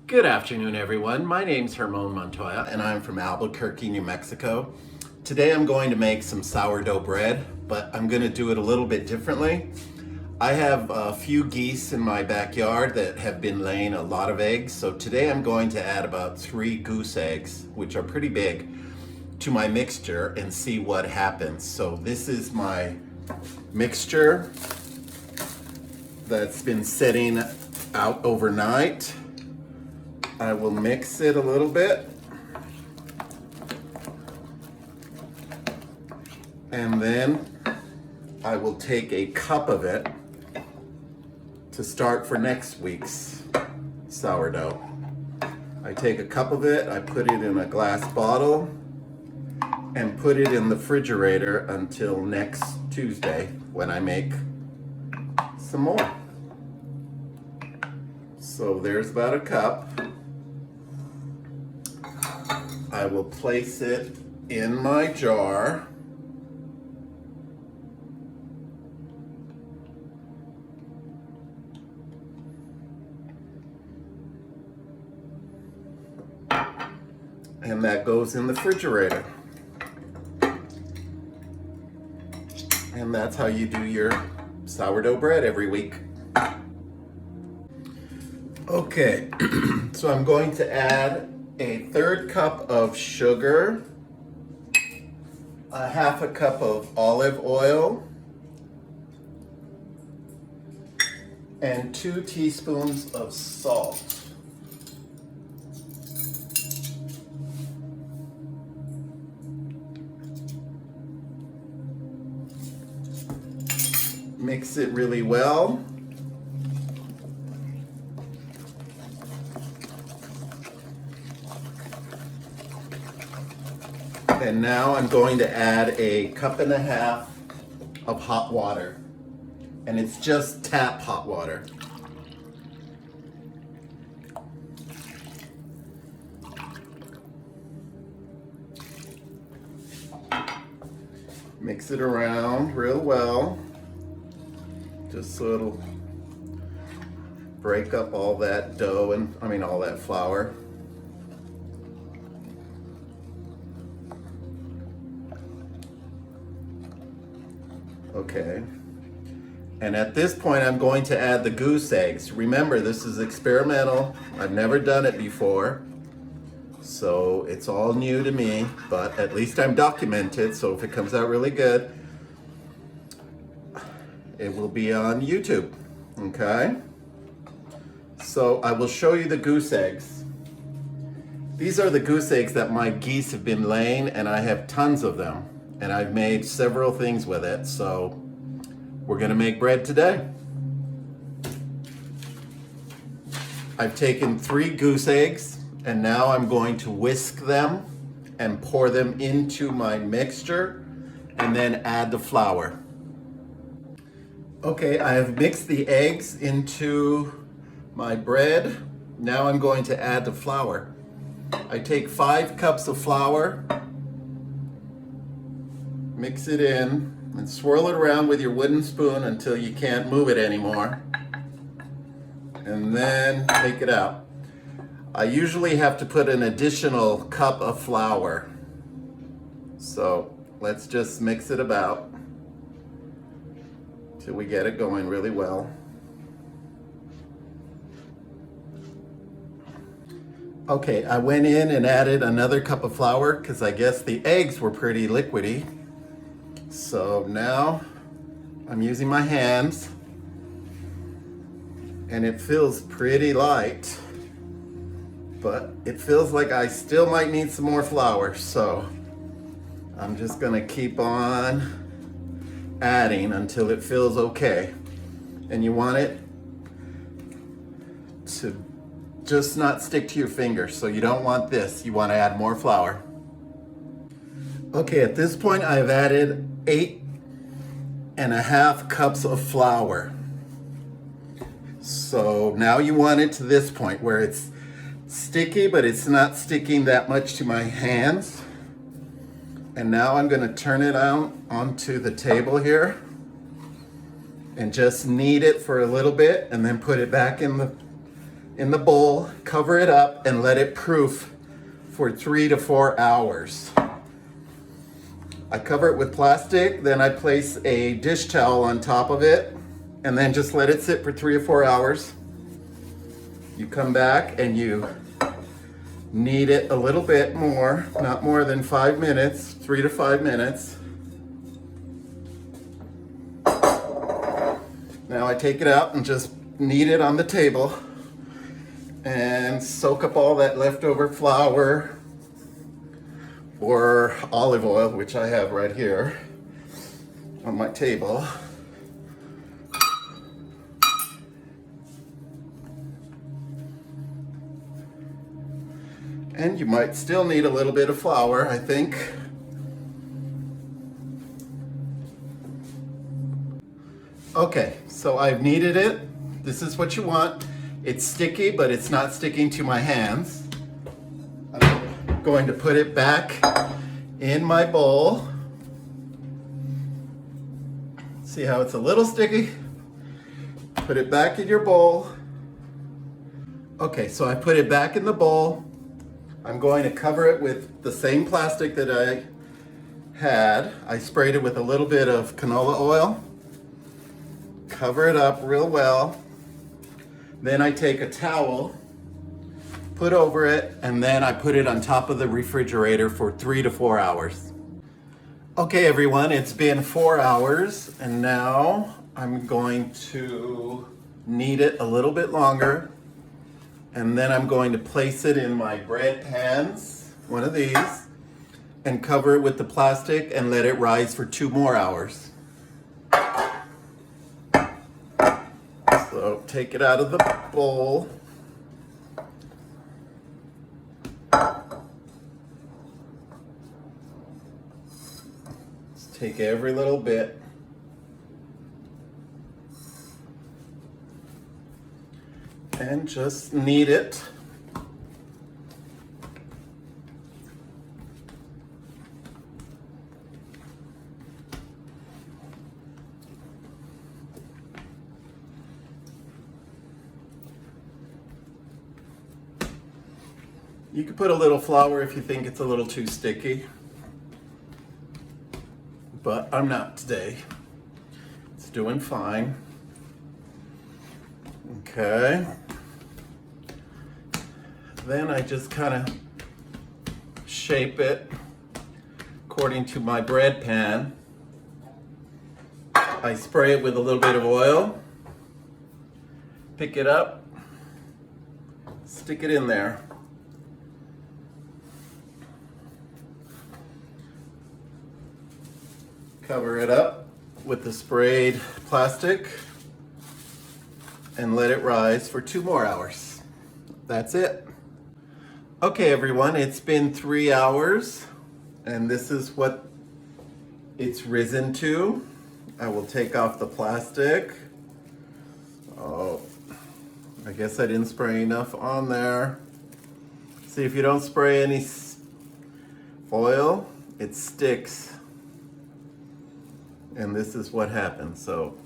Good afternoon, everyone. My name's Hermon Montoya, and I'm from Albuquerque, New Mexico. Today I'm going to make some sourdough bread, but I'm going to do it a little bit differently. I have a few geese in my backyard that have been laying a lot of eggs, so today I'm going to add about 3 goose eggs, which are pretty big, to my mixture and see what happens. So this is my mixture that's been sitting out overnight. I will mix it a little bit, and then I will take a cup of it to start for next week's sourdough. I take a cup of it, I put it in a glass bottle, and put it in the refrigerator until next Tuesday when I make some more. So there's about a cup. I will place it in my jar. And that goes in the refrigerator. And that's how you do your sourdough bread every week. Okay, so I'm going to add a 1/3 cup of sugar, a 1/2 cup of olive oil, and 2 teaspoons of salt. Mix it really well. And now I'm going to add a 1.5 cups of hot water. And it's just tap hot water. Mix it around real well, just so it'll break up all that dough and, all that flour. Okay. And at this point, I'm going to add the goose eggs. Remember, this is experimental. I've never done it before. So it's all new to me, but at least I'm documented. So if it comes out really good, it will be on YouTube. Okay? So I will show you the goose eggs. These are the goose eggs that my geese have been laying, and I have tons of them. And I've made several things with it, so we're gonna make bread today. I've taken 3 goose eggs, and now I'm going to whisk them and pour them into my mixture, and then add the flour. Okay, I have mixed the eggs into my bread. Now I'm going to add the flour. I take 5 cups of flour, mix it in, and swirl it around with your wooden spoon until you can't move it anymore. And then take it out. I usually have to put an additional cup of flour. So let's just mix it about till we get it going really well. Okay, I went in and added another cup of flour because I guess the eggs were pretty liquidy. So now I'm using my hands, and it feels pretty light, but it feels like I still might need some more flour. So I'm just gonna keep on adding until it feels okay. And you want it to just not stick to your fingers. So you don't want this, you wanna add more flour. Okay, at this point I've added 8.5 cups of flour. So now you want it to this point where it's sticky, but it's not sticking that much to my hands. And now I'm gonna turn it out onto the table here and just knead it for a little bit and then put it back in in the bowl, cover it up, and let it proof for 3 to 4 hours. I cover it with plastic, then I place a dish towel on top of it, and then just let it sit for 3 or 4 hours. You come back and you knead it a little bit more, not more than 5 minutes, 3 to 5 minutes. Now I take it out and just knead it on the table and soak up all that leftover flour or olive oil, which I have right here on my table. And you might still need a little bit of flour, I think. Okay, so I've kneaded it. This is what you want. It's sticky, but it's not sticking to my hands. I'm going to put it back in my bowl. See how it's a little sticky? Put it back in your bowl. Okay, so I put it back in the bowl. I'm going to cover it with the same plastic that I had. I sprayed it with a little bit of canola oil. Cover it up real well. Then I take a towel, put over it, and then I put it on top of the refrigerator for 3 to 4 hours. Okay everyone, it's been 4 hours, and now I'm going to knead it a little bit longer, and then I'm going to place it in my bread pans, one of these, and cover it with the plastic and let it rise for 2 more hours. So take it out of the bowl. Just take every little bit. And just knead it. You could put a little flour if you think it's a little too sticky, but I'm not today. It's doing fine. Okay. Then I just kind of shape it according to my bread pan. I spray it with a little bit of oil, pick it up, stick it in there. Cover it up with the sprayed plastic and let it rise for 2 more hours. That's it. Okay everyone, it's been 3 hours and this is what it's risen to. I will take off the plastic. Oh, I guess I didn't spray enough on there. See, if you don't spray any foil, it sticks. And this is what happens. So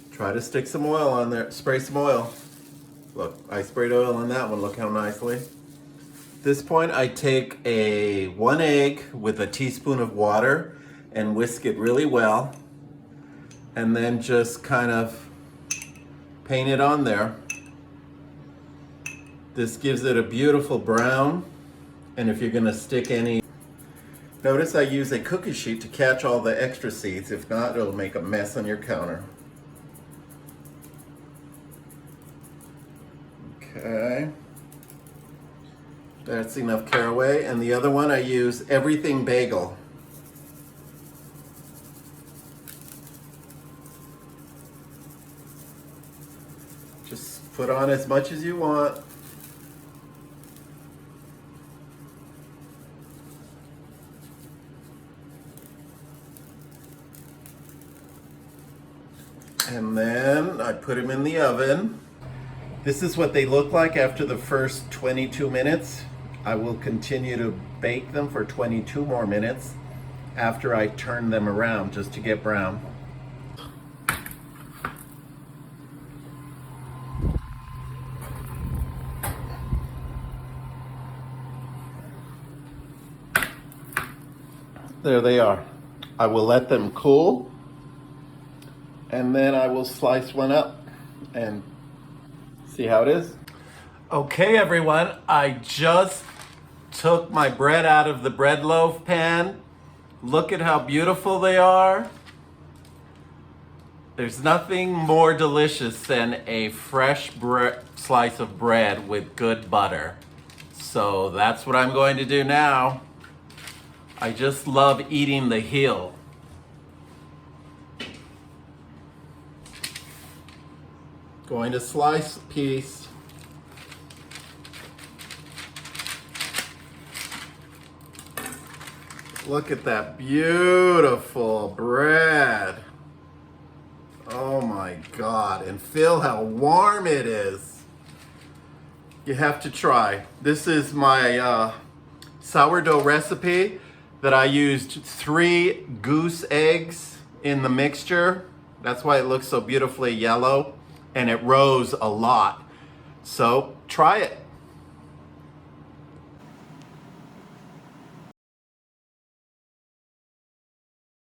try to stick some oil on there, spray some oil. Look, I sprayed oil on that one, look how nicely. At this point I take 1 egg with a teaspoon of water and whisk it really well. And then just kind of paint it on there. This gives it a beautiful brown. And if you're gonna stick any, notice I use a cookie sheet to catch all the extra seeds. If not, it'll make a mess on your counter. Okay. That's enough caraway. And the other one I use Everything Bagel. Just put on as much as you want. And then I put them in the oven. This is what they look like after the first 22 minutes. I will continue to bake them for 22 more minutes after I turn them around just to get brown. There they are. I will let them cool, and then I will slice one up and see how it is. Okay, everyone, I just took my bread out of the bread loaf pan. Look at how beautiful they are. There's nothing more delicious than a fresh slice of bread with good butter. So that's what I'm going to do now. I just love eating the heel. Going to slice a piece. Look at that beautiful bread. Oh my God, and feel how warm it is. You have to try. This is my sourdough recipe that I used 3 goose eggs in the mixture. That's why it looks so beautifully yellow, and it rose a lot. So try it.